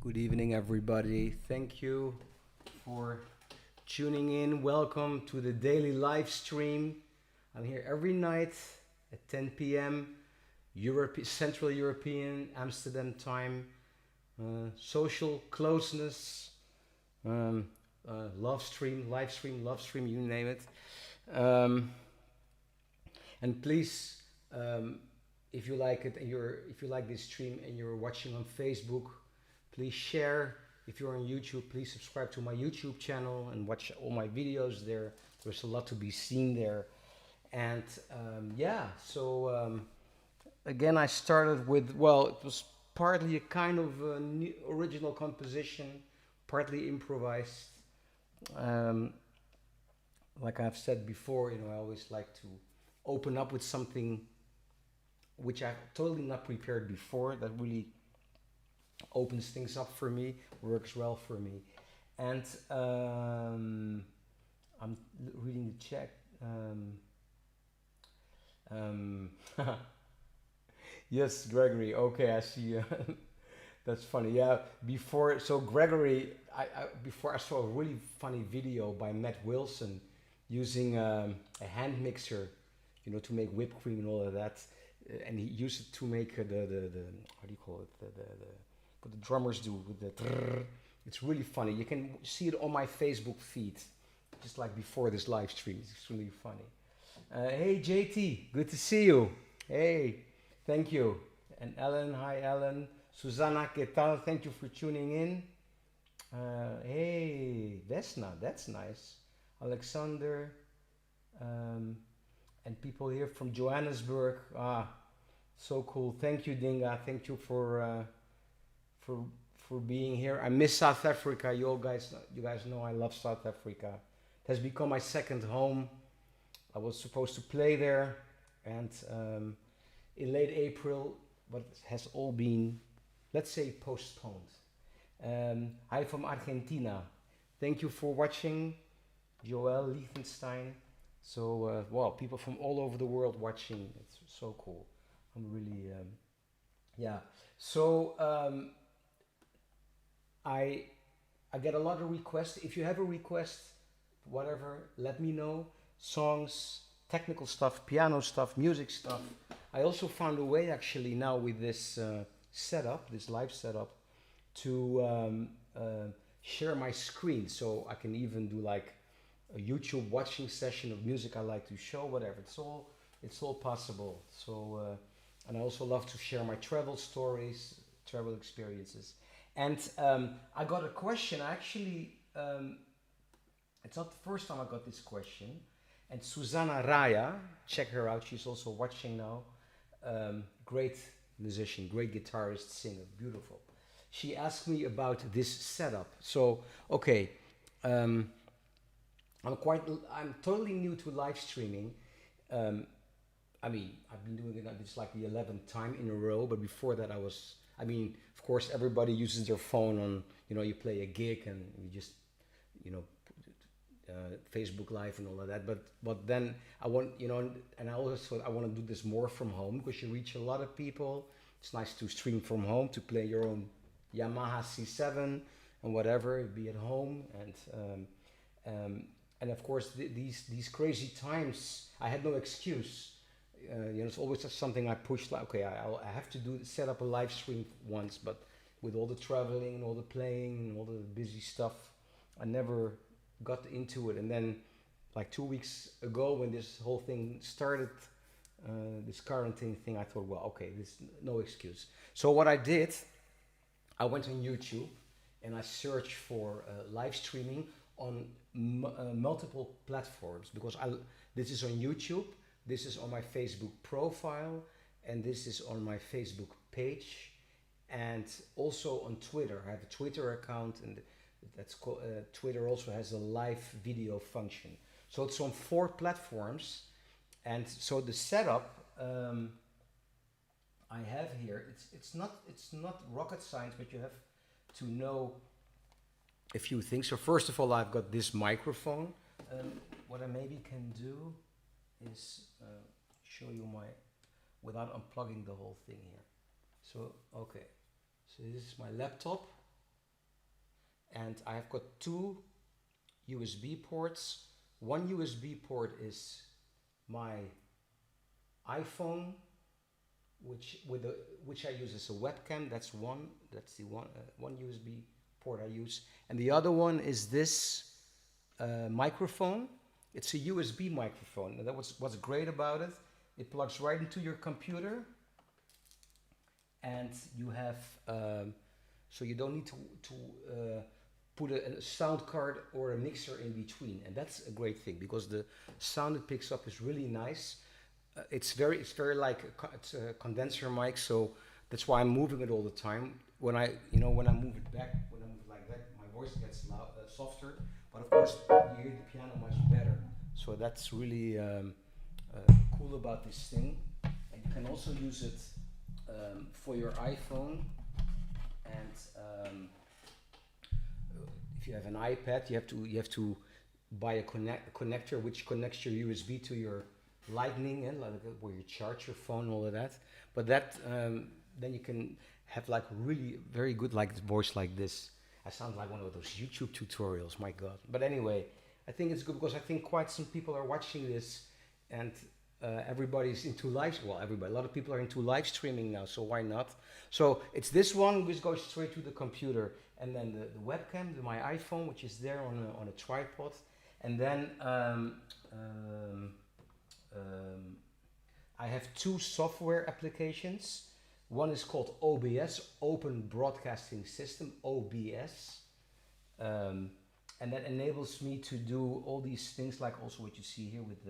Good evening, everybody. Thank you for tuning in. Welcome to the daily live stream. I'm here every night at 10 p.m. Central European Amsterdam time. Social closeness, um, love stream, you name it. Um, and please, um, if you like it and if you like this stream and you're watching on Facebook, please share. If you're on YouTube, please subscribe to my YouTube channel and watch all my videos there. There's a lot to be seen there. And again, I started with, well, it was partly a kind of new original composition, partly improvised. Um, like I've said before, I always like to open up with something which I totally not prepared before, that really opens things up for me, works well for me. And I'm reading the chat. Um, yes, Gregory. Okay, I see. That's funny. Yeah. So Gregory, before I saw a really funny video by Matt Wilson using a hand mixer, to make whipped cream and all of that, and he used it to make the how do you call it, the what the drummers do with the trrr. It's really funny. You can see it on my Facebook feed, just like before this live stream. It's really funny. Hey JT, good to see you. Hey, thank you. And Ellen, hi Ellen. Susanna, ¿qué tal? Thank you for tuning in. Hey, Vesna, that's nice. Alexander, and people here from Johannesburg. So cool. Thank you, Dinga. Thank you for for being here. I miss South Africa. You guys know I love South Africa. It has become my second home. I was supposed to play there, and in late April, but it has all been, let's say, postponed. Hi from Argentina. Thank you for watching, Joel Liechtenstein. So, people from all over the world watching. It's so cool. I'm really, yeah. So, I get a lot of requests. If you have a request, whatever, let me know. Songs, technical stuff, piano stuff, music stuff. I also found a way actually now with this setup, this live setup, to share my screen. So I can even do like a YouTube watching session of music I like to show, whatever. It's all possible. So and I also love to share my travel stories, travel experiences. And I got a question. Actually, it's not the first time I got this question. And Susanna Raya, check her out. She's also watching now. Great musician, great guitarist, singer, beautiful. She asked me about this setup. So, okay, I'm totally new to live streaming. I've been doing it. It's like the 11th time in a row. But before that, of course, everybody uses their phone on. You play a gig and you just, Facebook Live and all of that. But then I want, and I also I want to do this more from home because you reach a lot of people. It's nice to stream from home, to play your own Yamaha C7 and whatever, be at home. And of course these crazy times, I had no excuse. It's always something I pushed. Like, okay, I have to set up a live stream once, but with all the traveling and all the playing and all the busy stuff, I never got into it. And then like 2 weeks ago when this whole thing started, this quarantine thing, I thought, well, okay, there's no excuse. So what I did, I went on YouTube and I searched for live streaming on multiple platforms, because this is on YouTube, this is on my Facebook profile, and this is on my Facebook page, and also on Twitter. I have a Twitter account, and that's called Twitter also has a live video function. So it's on 4 platforms, and so the setup I have here, it's not rocket science, but you have to know a few things. So first of all, I've got this microphone. What I maybe can do is show you without unplugging the whole thing here. So okay, so this is my laptop. and I have got two USB ports. One USB port is my iPhone, which I use as a webcam. That's one. That's the one USB port I use, and the other one is this microphone. It's a USB microphone, and that was what's great about it. It plugs right into your computer, and you have so you don't need to put a sound card or a mixer in between, and that's a great thing because the sound it picks up is really nice. It's very like it's a condenser mic, so that's why I'm moving it all the time. When I move it back, when I move it like that, my voice gets softer. But of course, you hear the piano much better. So that's really cool about this thing. And you can also use it for your iPhone. And if you have an iPad, you have to buy a connector which connects your USB to your Lightning, and like where you charge your phone, and all of that. But that then you can have like really very good like voice like this. I sound like one of those YouTube tutorials. My God! But anyway, I think it's good because I think quite some people are watching this, and everybody's into live. Well, everybody. A lot of people are into live streaming now. So why not? So it's this one which goes straight to the computer, and then the webcam, my iPhone, which is there on a tripod, and then. Um, I have two software applications. One is called OBS, Open Broadcasting System, OBS, and that enables me to do all these things, like also what you see here with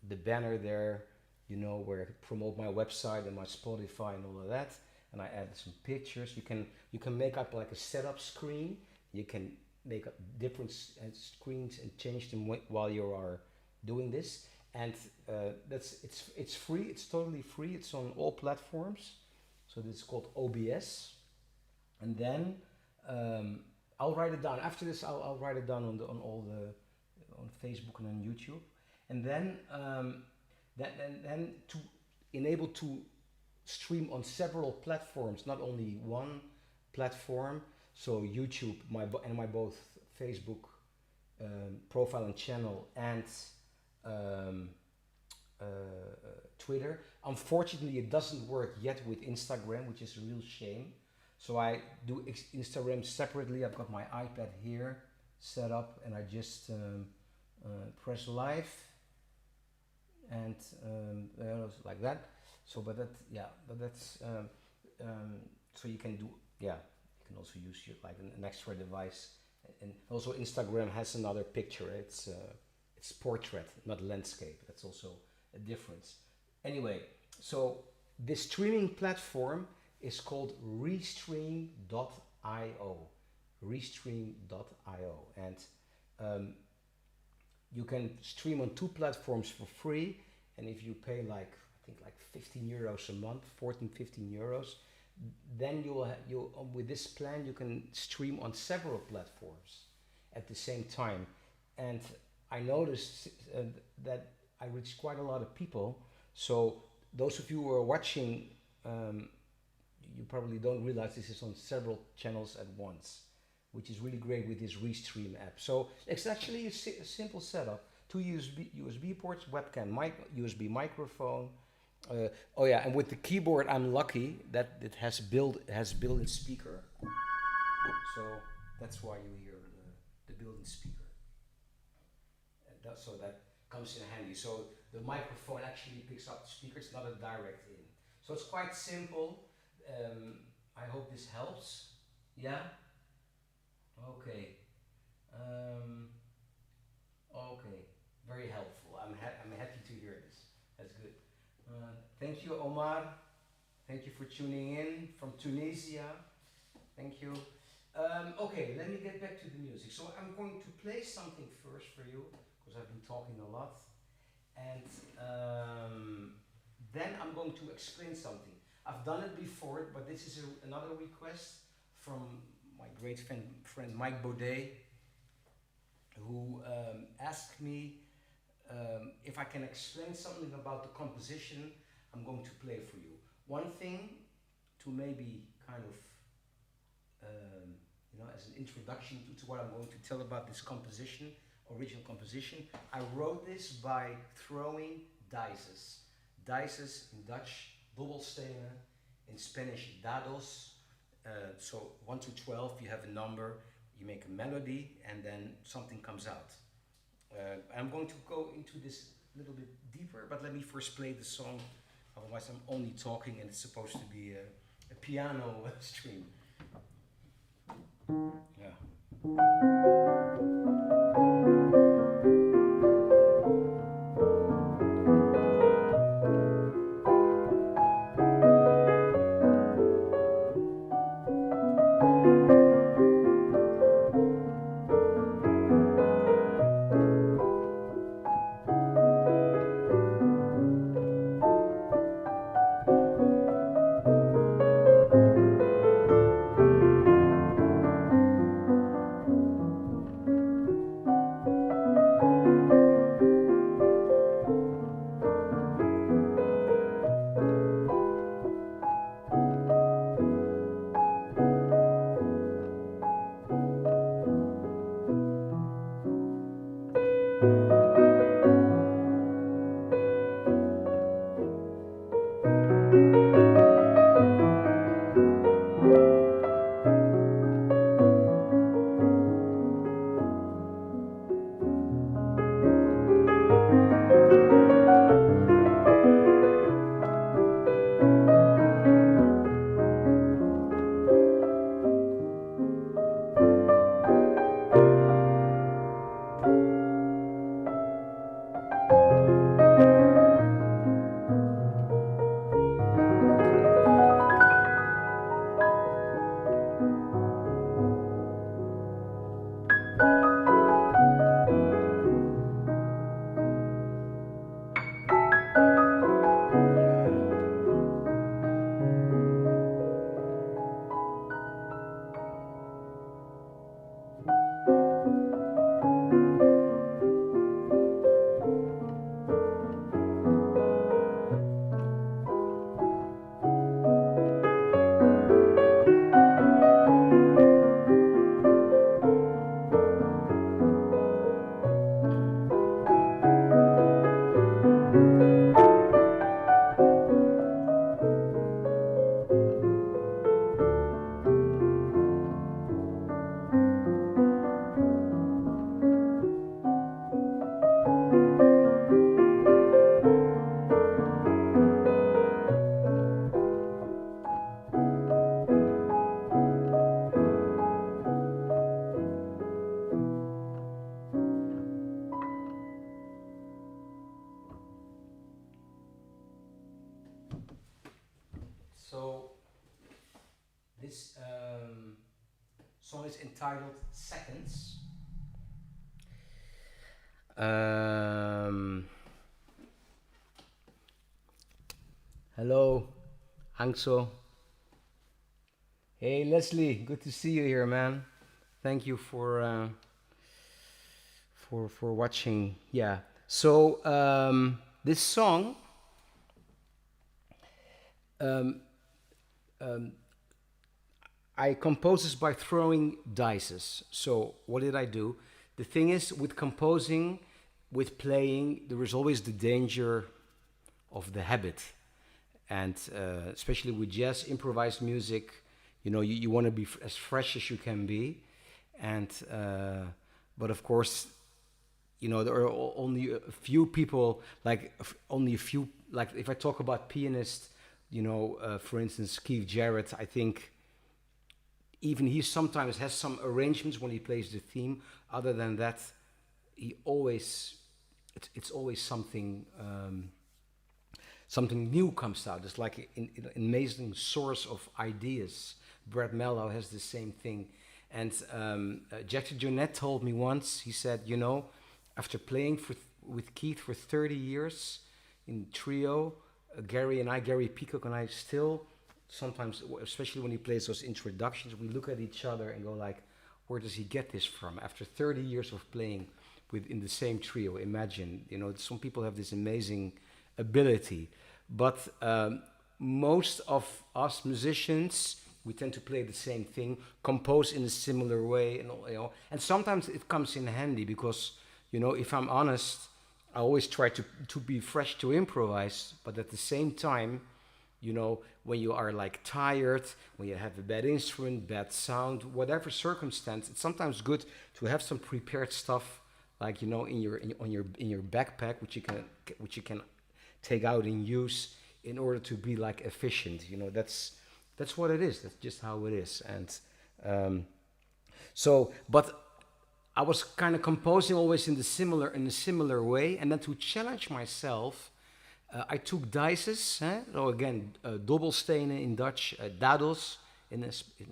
the banner there, where I could promote my website and my Spotify and all of that. And I added some pictures. You can make up like a setup screen. You can make up different screens and change them while you are doing this. And it's free. It's totally free. It's on all platforms. So this is called OBS. And then I'll write it down. After this, I'll write it down on Facebook and on YouTube. And then then to enable to stream on several platforms, not only one platform. So YouTube, my both Facebook profile and channel, and um, uh, Twitter. Unfortunately, it doesn't work yet with Instagram, which is a real shame. So I do Instagram separately. I've got my iPad here set up, and I just press live, and like that. So, but that's so you can do, yeah. You can also use like an extra device, and also Instagram has another picture. It's portrait, not landscape. That's also a difference. Anyway, so this streaming platform is called Restream.io. Restream.io, and you can stream on two platforms for free. And if you pay like I think like 15 euros a month, 14, 15 euros, then you with this plan you can stream on several platforms at the same time. And I noticed that I reached quite a lot of people. So those of you who are watching, you probably don't realize this is on several channels at once, which is really great with this Restream app. So it's actually a simple setup: two USB ports, webcam, USB microphone. Oh yeah, and with the keyboard, I'm lucky that it has built-in speaker. So that's why you hear the built-in speaker. So that comes in handy. So the microphone actually picks up the speaker. It's not a direct in. So it's quite simple. I hope this helps. Yeah. Okay. Okay. Very helpful. I'm happy to hear this. That's good. Thank you, Omar. Thank you for tuning in from Tunisia. Thank you. Okay, let me get back to the music. So I'm going to play something first for you because I've been talking a lot, and then I'm going to explain something. I've done it before, but this is another request from my great friend Mike Baudet, who asked me if I can explain something about the composition I'm going to play for you. One thing to maybe kind of as an introduction to what I'm going to tell about this composition, original composition. I wrote this by throwing dices. Dices in Dutch, dobbelstenen, in Spanish, dados. So 1 to 12, you have a number, you make a melody, and then something comes out. I'm going to go into this a little bit deeper, but let me first play the song. Otherwise, I'm only talking, and it's supposed to be a piano stream. Yeah. So this song is entitled Seconds. Hello, Hangso. Hey Leslie, good to see you here, man. Thank you for watching. Yeah. So this song. I compose this by throwing dices. So what did I do? The thing is, with composing, with playing, there is always the danger of the habit, and especially with jazz, improvised music, you want to be as fresh as you can be, and but of course, there are only a few people, like only a few, like if I talk about pianist, for instance, Keith Jarrett, I think even he sometimes has some arrangements when he plays the theme. Other than that, it's always something something new comes out. It's like an amazing source of ideas. Brad Mello has the same thing. And Jackie Jonette told me once, he said, after playing with Keith for 30 years in trio, Gary Peacock and I still, sometimes, especially when he plays those introductions, we look at each other and go like, where does he get this from? After 30 years of playing in the same trio, imagine, some people have this amazing ability. But most of us musicians, We tend to play the same thing, compose in a similar way, and and sometimes it comes in handy because if I'm honest, I always try to be fresh to improvise, but at the same time, when you are like tired, when you have a bad instrument, bad sound, whatever circumstance, it's sometimes good to have some prepared stuff, like in your backpack, which you can take out and use in order to be like efficient. That's what it is. That's just how it is. And but I was kind of composing always in a similar way, and then to challenge myself, I took dices. So again, dobbelstenen in Dutch, dados in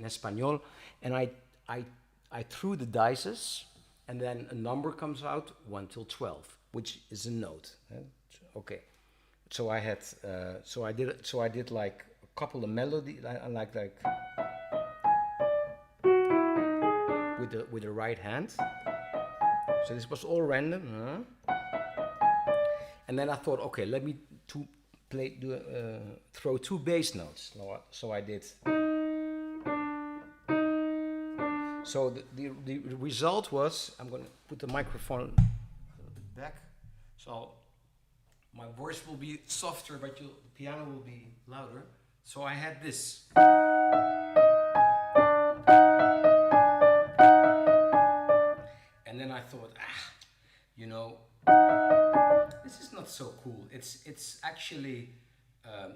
Espanol, and I threw the dices, and then a number comes out 1 till 12, which is a note. Okay, so I did like a couple of melodies. I like with the right hand. So this was all random, and then I thought, okay, let me throw two bass notes. So I did. So the result was, I'm going to put the microphone a little bit back, so my voice will be softer, but the piano will be louder. So I had this. And then I thought, this is not so cool. It's actually a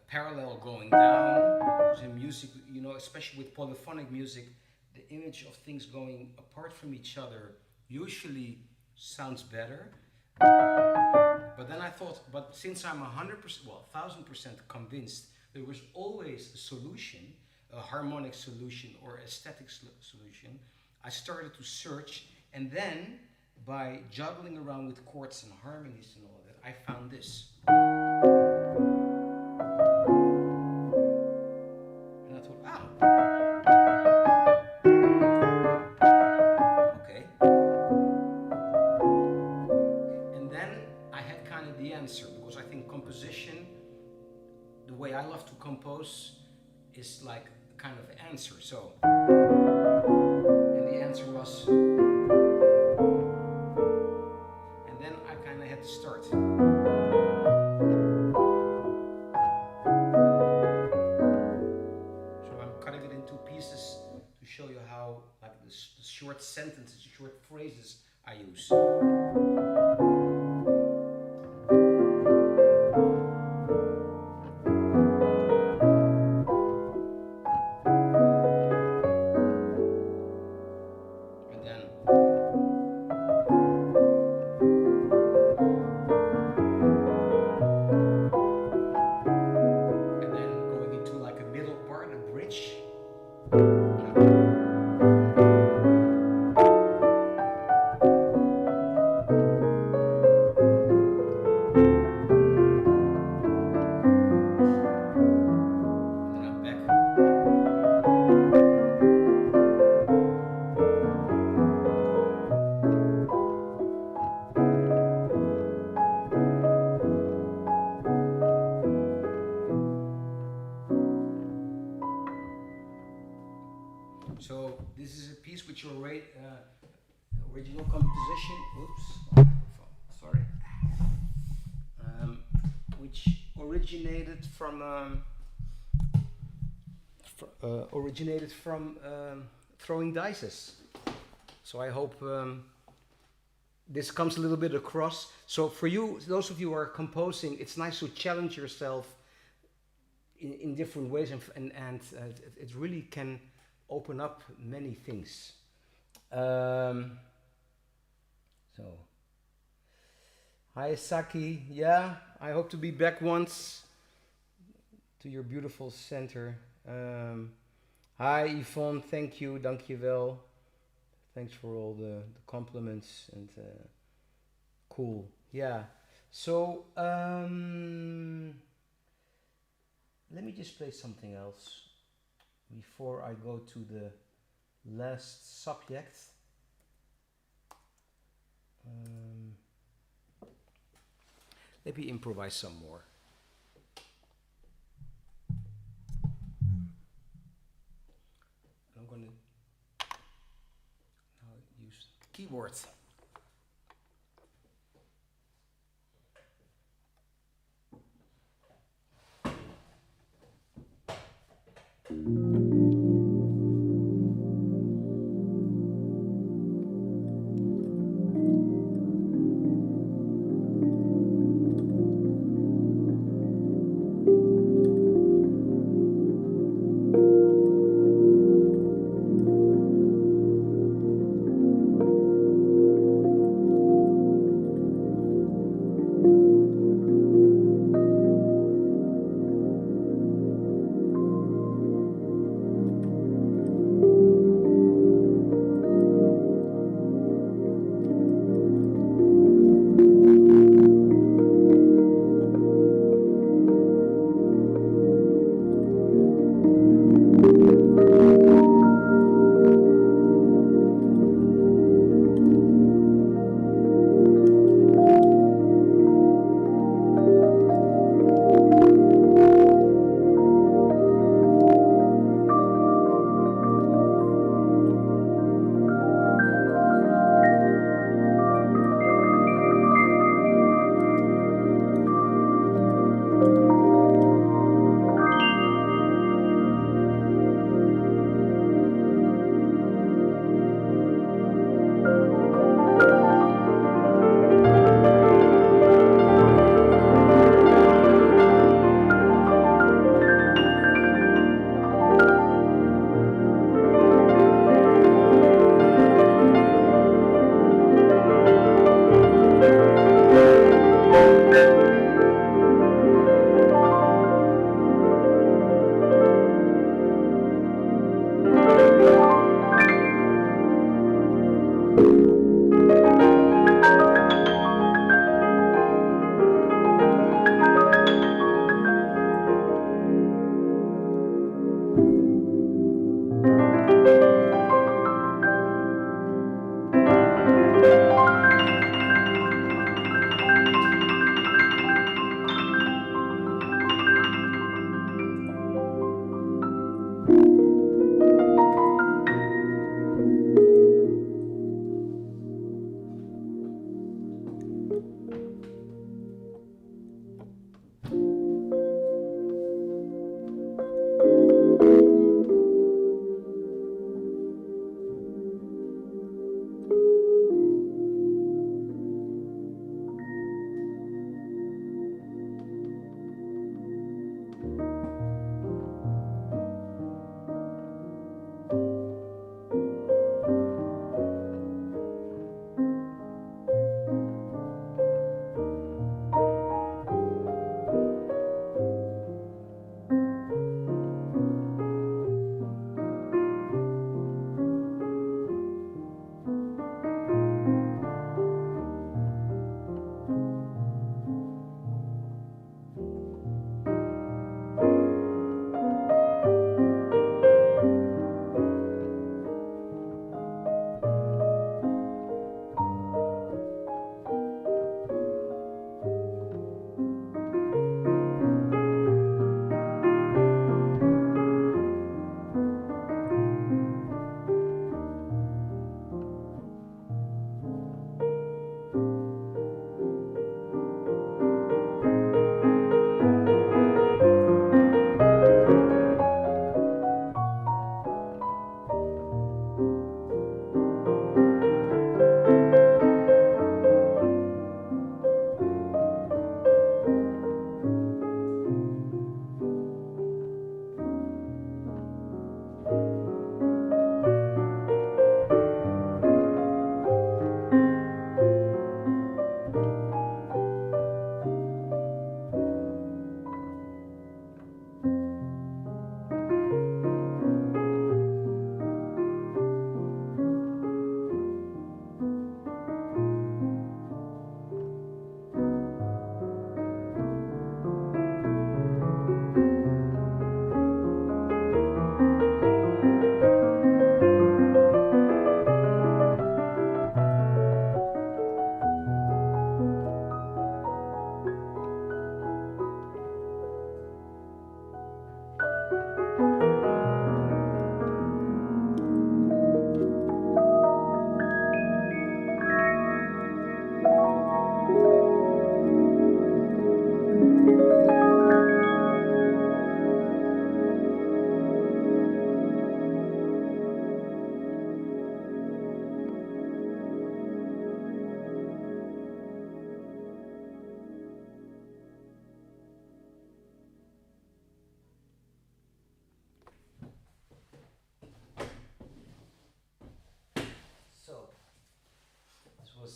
parallel going down. In music, especially with polyphonic music, the image of things going apart from each other usually sounds better. But then I thought, but since I'm 100%, 1000% convinced there was always a solution, a harmonic solution or aesthetic solution, I started to search, and then by juggling around with chords and harmonies and all of that, I found this. And I thought, okay. And then I had kind of the answer, because I think composition, the way I love to compose, is like kind of the answer. So, and the answer was, and then I kind of had to start. So I'm cutting it into pieces to show you how, like the short sentences, short phrases I use. So this is a piece which original composition. Oops, sorry. Which originated from throwing dices. So I hope this comes a little bit across. So for you, those of you who are composing, it's nice to challenge yourself in different ways, and it really can open up many things. So, hi Saki, yeah, I hope to be back once to your beautiful center. Hi Yvonne, thank you, dankjewel. Thanks for all the compliments and cool, yeah. So, let me just play something else before I go to the last subject. Let me improvise some more. keyboards.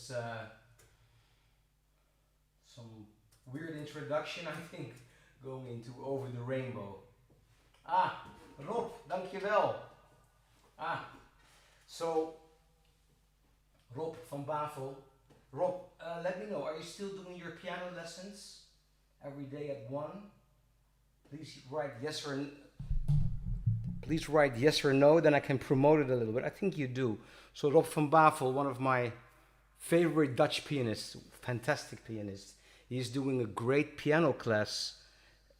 was some weird introduction, I think, going into Over the Rainbow. Ah, Rob, dankjewel. Ah, so Rob van Bavel. Rob, let me know, are you still doing your piano lessons every day at 1? Please write yes or please write yes or no, then I can promote it a little bit. I think you do. So Rob van Bavel, one of my favorite Dutch pianists, fantastic pianist. He's doing a great piano class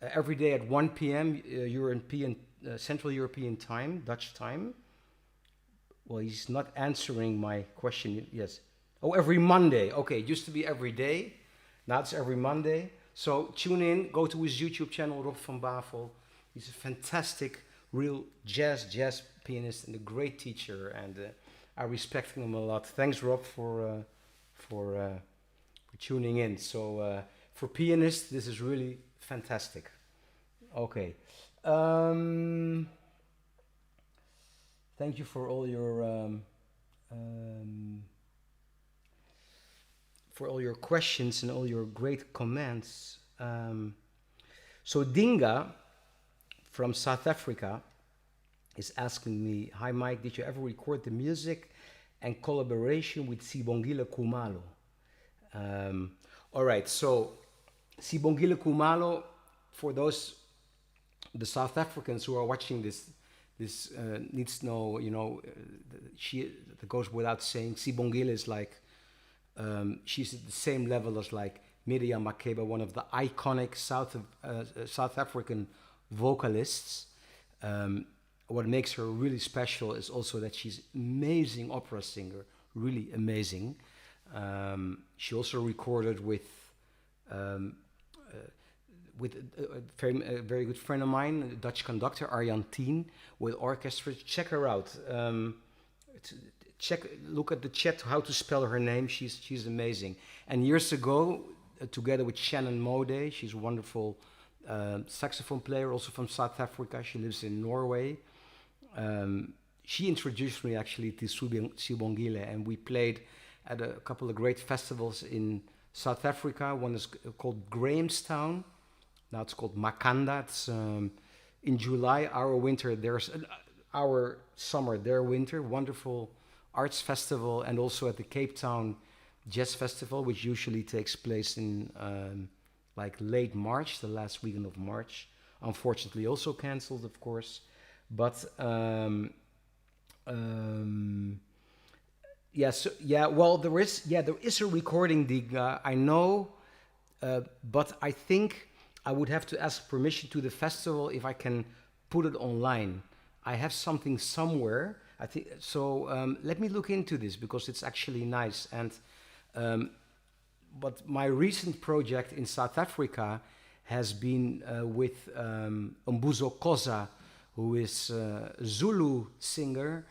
every day at 1 p.m. European, Central European time, Dutch time. Well, he's not answering my question. Yes. Oh, every Monday. Okay, it used to be every day. Now it's every Monday. So tune in, go to his YouTube channel, Rob van Bavel. He's a fantastic, real jazz pianist and a great teacher, and I respect him a lot. Thanks, Rob, for tuning in. So for pianists, this is really fantastic. Okay. Thank you for all your questions and all your great comments. So Dinga from South Africa is asking me, "Hi Mike, did you ever record the music and collaboration with Sibongile Khumalo?" All right, so Sibongile Khumalo, for those the South Africans who are watching this needs to know, she that goes without saying. Sibongile is like she's at the same level as like Miriam Makeba, one of the iconic South African vocalists. What makes her really special is also that she's amazing opera singer, really amazing. She also recorded with a very good friend of mine, a Dutch conductor, Arjan Tien, with orchestra. Check her out. Look at the chat how to spell her name. She's amazing. And years ago, together with Shannon Mode, she's a wonderful saxophone player, also from South Africa. She lives in Norway. She introduced me actually to Sibongile, and we played at a couple of great festivals in South Africa. One is called Grahamstown. Now it's called Makanda. It's in July, our winter. There's our summer, their winter. Wonderful arts festival, and also at the Cape Town Jazz Festival, which usually takes place in like late March, the last weekend of March. Unfortunately, also cancelled, of course. But well, there is a recording, Diga. I know, but I think I would have to ask permission to the festival if I can put it online. I have something somewhere. I think so. Let me look into this because it's actually nice. And but my recent project in South Africa has been with Mbuzo Koza, who is a Zulu singer,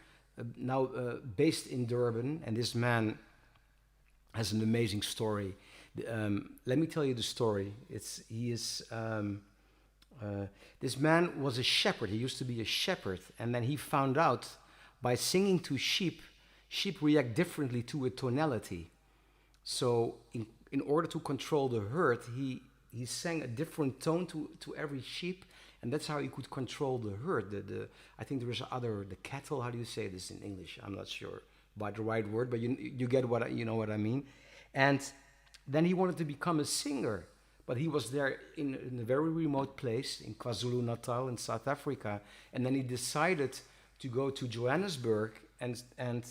now based in Durban. And this man has an amazing story. Let me tell you the story. This man was a shepherd. He used to be a shepherd, and then he found out by singing to sheep react differently to a tonality. So in order to control the herd, he sang a different tone to every sheep, and that's how he could control the herd. I think there is the cattle. How do you say this in English? I'm not sure about the right word, but you get you know what I mean. And then he wanted to become a singer, but he was there in a very remote place in KwaZulu-Natal in South Africa, and then he decided to go to Johannesburg and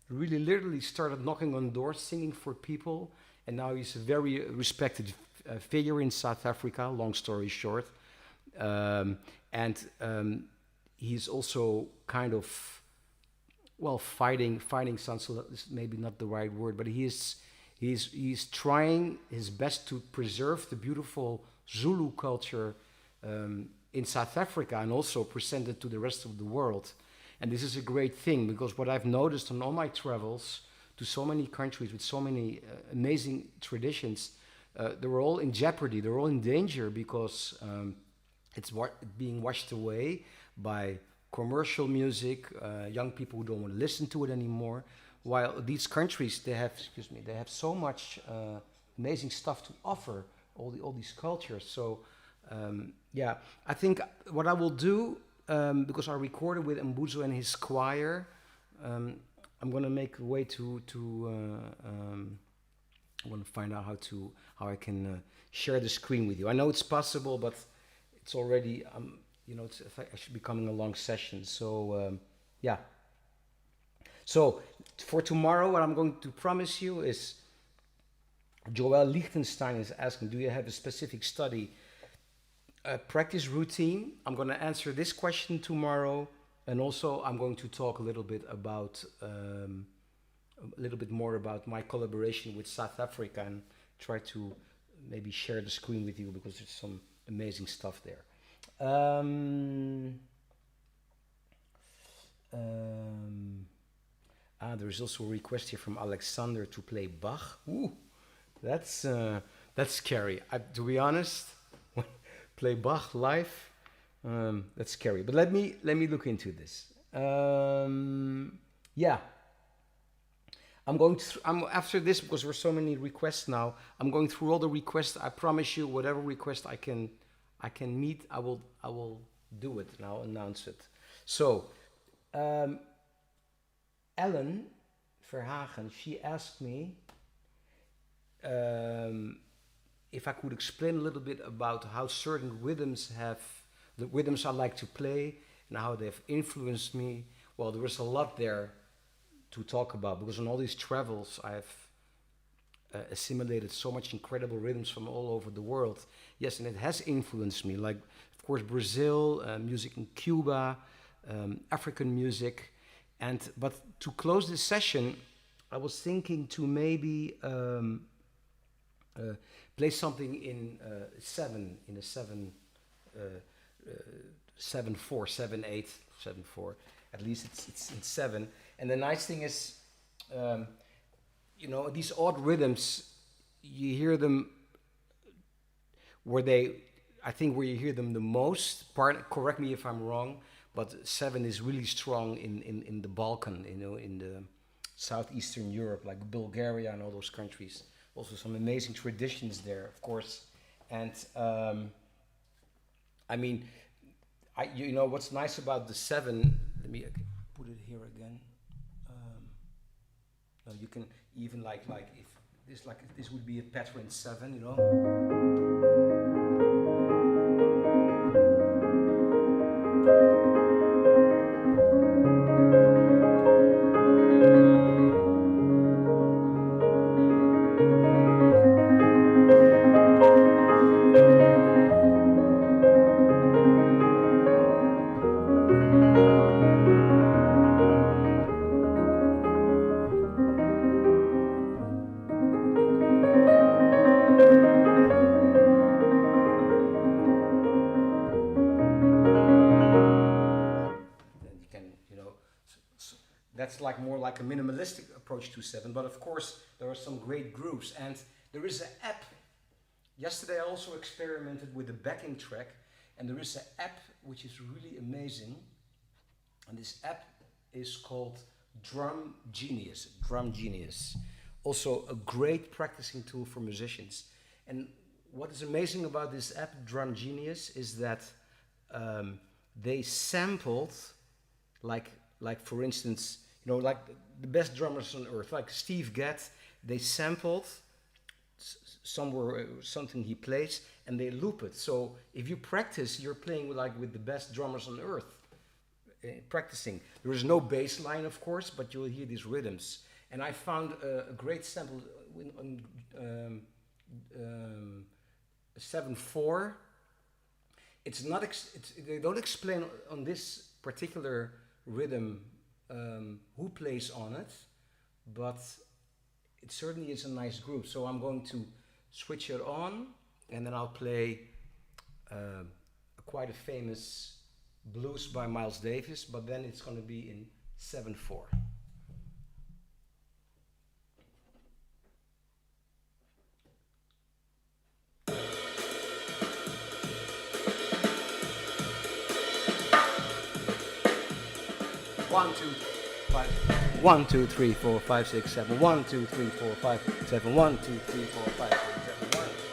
really literally started knocking on doors, singing for people, and now he's a very respected figure in South Africa, long story short. He's also kind of, well, fighting sounds maybe not the right word, but he's trying his best to preserve the beautiful Zulu culture in South Africa and also present it to the rest of the world. And this is a great thing, because what I've noticed on all my travels to so many countries with so many amazing traditions, they were all in jeopardy, they're all in danger, because it's being washed away by commercial music, young people who don't want to listen to it anymore. while these countries they have, excuse me, they have so much amazing stuff to offer, all these cultures. So yeah, I think what I will do, because I recorded with Mbuzo and his choir, um, I'm gonna make a way I want to find out how I can share the screen with you. I know it's possible, but it's already it's actually becoming a long session. So yeah. So for tomorrow, what I'm going to promise you is, Joel Lichtenstein is asking, do you have a specific study practice routine? I'm going to answer this question tomorrow, and also I'm going to talk a little bit more about my collaboration with South Africa, and try to maybe share the screen with you, because there's some amazing stuff there. There is also a request here from Alexander to play Bach. Ooh, that's scary. To be honest, play Bach live, that's scary. But let me look into this. Yeah, I'm after this, because there are so many requests now. I'm going through all the requests. I promise you, whatever request I can meet, I will do it, and I'll announce it. So, Ellen Verhagen, she asked me if I could explain a little bit about how certain the rhythms I like to play, and how they've influenced me. Well, there was a lot there to talk about, because on all these travels I've assimilated so much incredible rhythms from all over the world. Yes, and it has influenced me, like, of course, Brazil, music in Cuba, African music. But to close this session, I was thinking to maybe play something in a 7/4, 7/8, 7/4. At least it's in 7. And the nice thing is, these odd rhythms, you hear them where you hear them the most. Correct me if I'm wrong, but 7 is really strong in the Balkan, in the southeastern Europe, like Bulgaria and all those countries. Also some amazing traditions there, of course. And what's nice about the 7. Let me put it here again. No, you can even like if this would be a pattern 7, That's like more like a minimalistic approach to 7, but of course there are some great grooves, and there is an app. Yesterday I also experimented with the backing track, and there is an app which is really amazing, and this app is called Drum Genius. Also a great practicing tool for musicians. And what is amazing about this app, Drum Genius, is that they sampled, like for instance, like the best drummers on earth, like Steve Gadd, they sampled something he plays, and they loop it. So if you practice, you're playing with the best drummers on earth. Practicing. There is no bass line, of course, but you'll hear these rhythms. And I found a great sample on 7/4. It's not. They don't explain on this particular rhythm who plays on it, but it certainly is a nice groove. So I'm going to switch it on, and then I'll play quite a famous blues by Miles Davis, but then it's going to be in 7/4. One, two. 5. 1, 2, 3, 4, 5, 6, 7. 1, 2, 3, 4, 5, 7. 1, 2, 3, 4, 5, 6, 7. 1.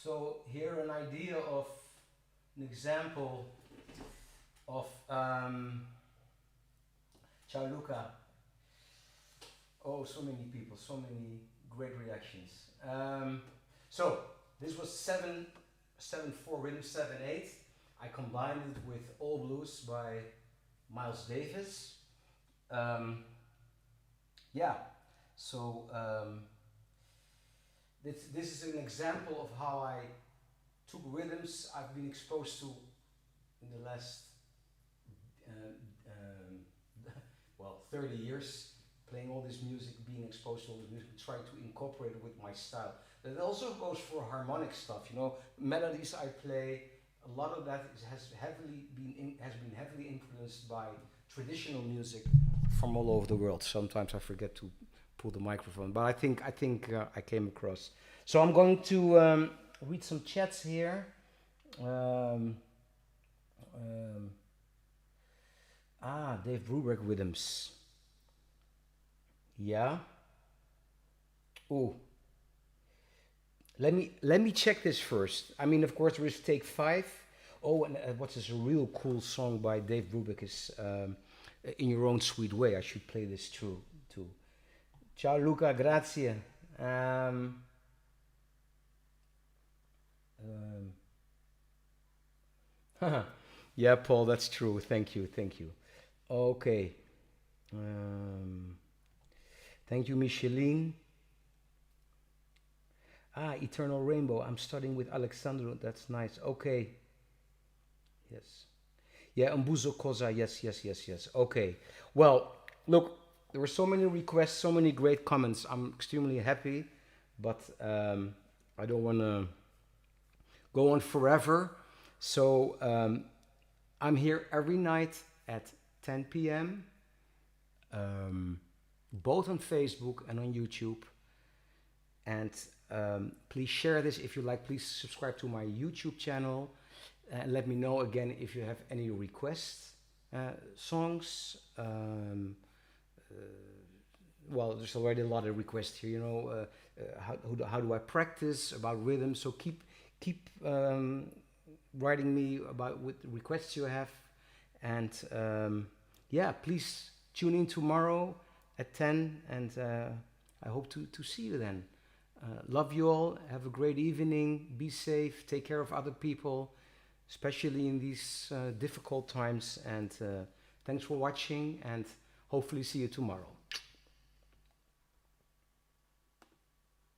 So here an idea of an example of Ciao Luca. Oh, so many people, so many great reactions. So this was 7/4 rhythm 7/8. I combined it with All Blues by Miles Davis. Um, yeah, so this is an example of how I took rhythms I've been exposed to in the last uh, um, 30 years, playing all this music, being exposed to all this music, trying to incorporate it with my style. That also goes for harmonic stuff, you know, melodies I play. A lot of that has been heavily influenced by traditional music from all over the world. Sometimes I forget to pull the microphone, but I think I came across. So I'm going to read some chats here. Um, um, Dave Brubeck rhythms. Yeah. Oh, let me check this first. I mean, of course, there is Take Five. Oh, and what's this? A real cool song by Dave Brubeck is "In Your Own Sweet Way." I should play this too. Ciao, Luca. Grazie. Um, um, yeah, Paul, that's true. Thank you. Thank you. Okay. Um, thank you, Micheline. Eternal Rainbow. I'm studying with Alexandro. That's nice. Okay. Yes. Yeah, Umbuzo Koza. Yes, yes, yes, yes. Okay. Well, look, there were so many requests, so many great comments. I'm extremely happy, but I don't want to go on forever. So I'm here every night at 10 p.m., um, both on Facebook and on YouTube. And please share this if you like. Please subscribe to my YouTube channel. And let me know again if you have any requests, songs. Well, there's already a lot of requests here. You know, how do I practice about rhythm? So keep writing me about what requests you have, and yeah, please tune in tomorrow at 10, and I hope to see you then. Love you all. Have a great evening. Be safe. Take care of other people, especially in these difficult times. And thanks for watching, and hopefully see you tomorrow.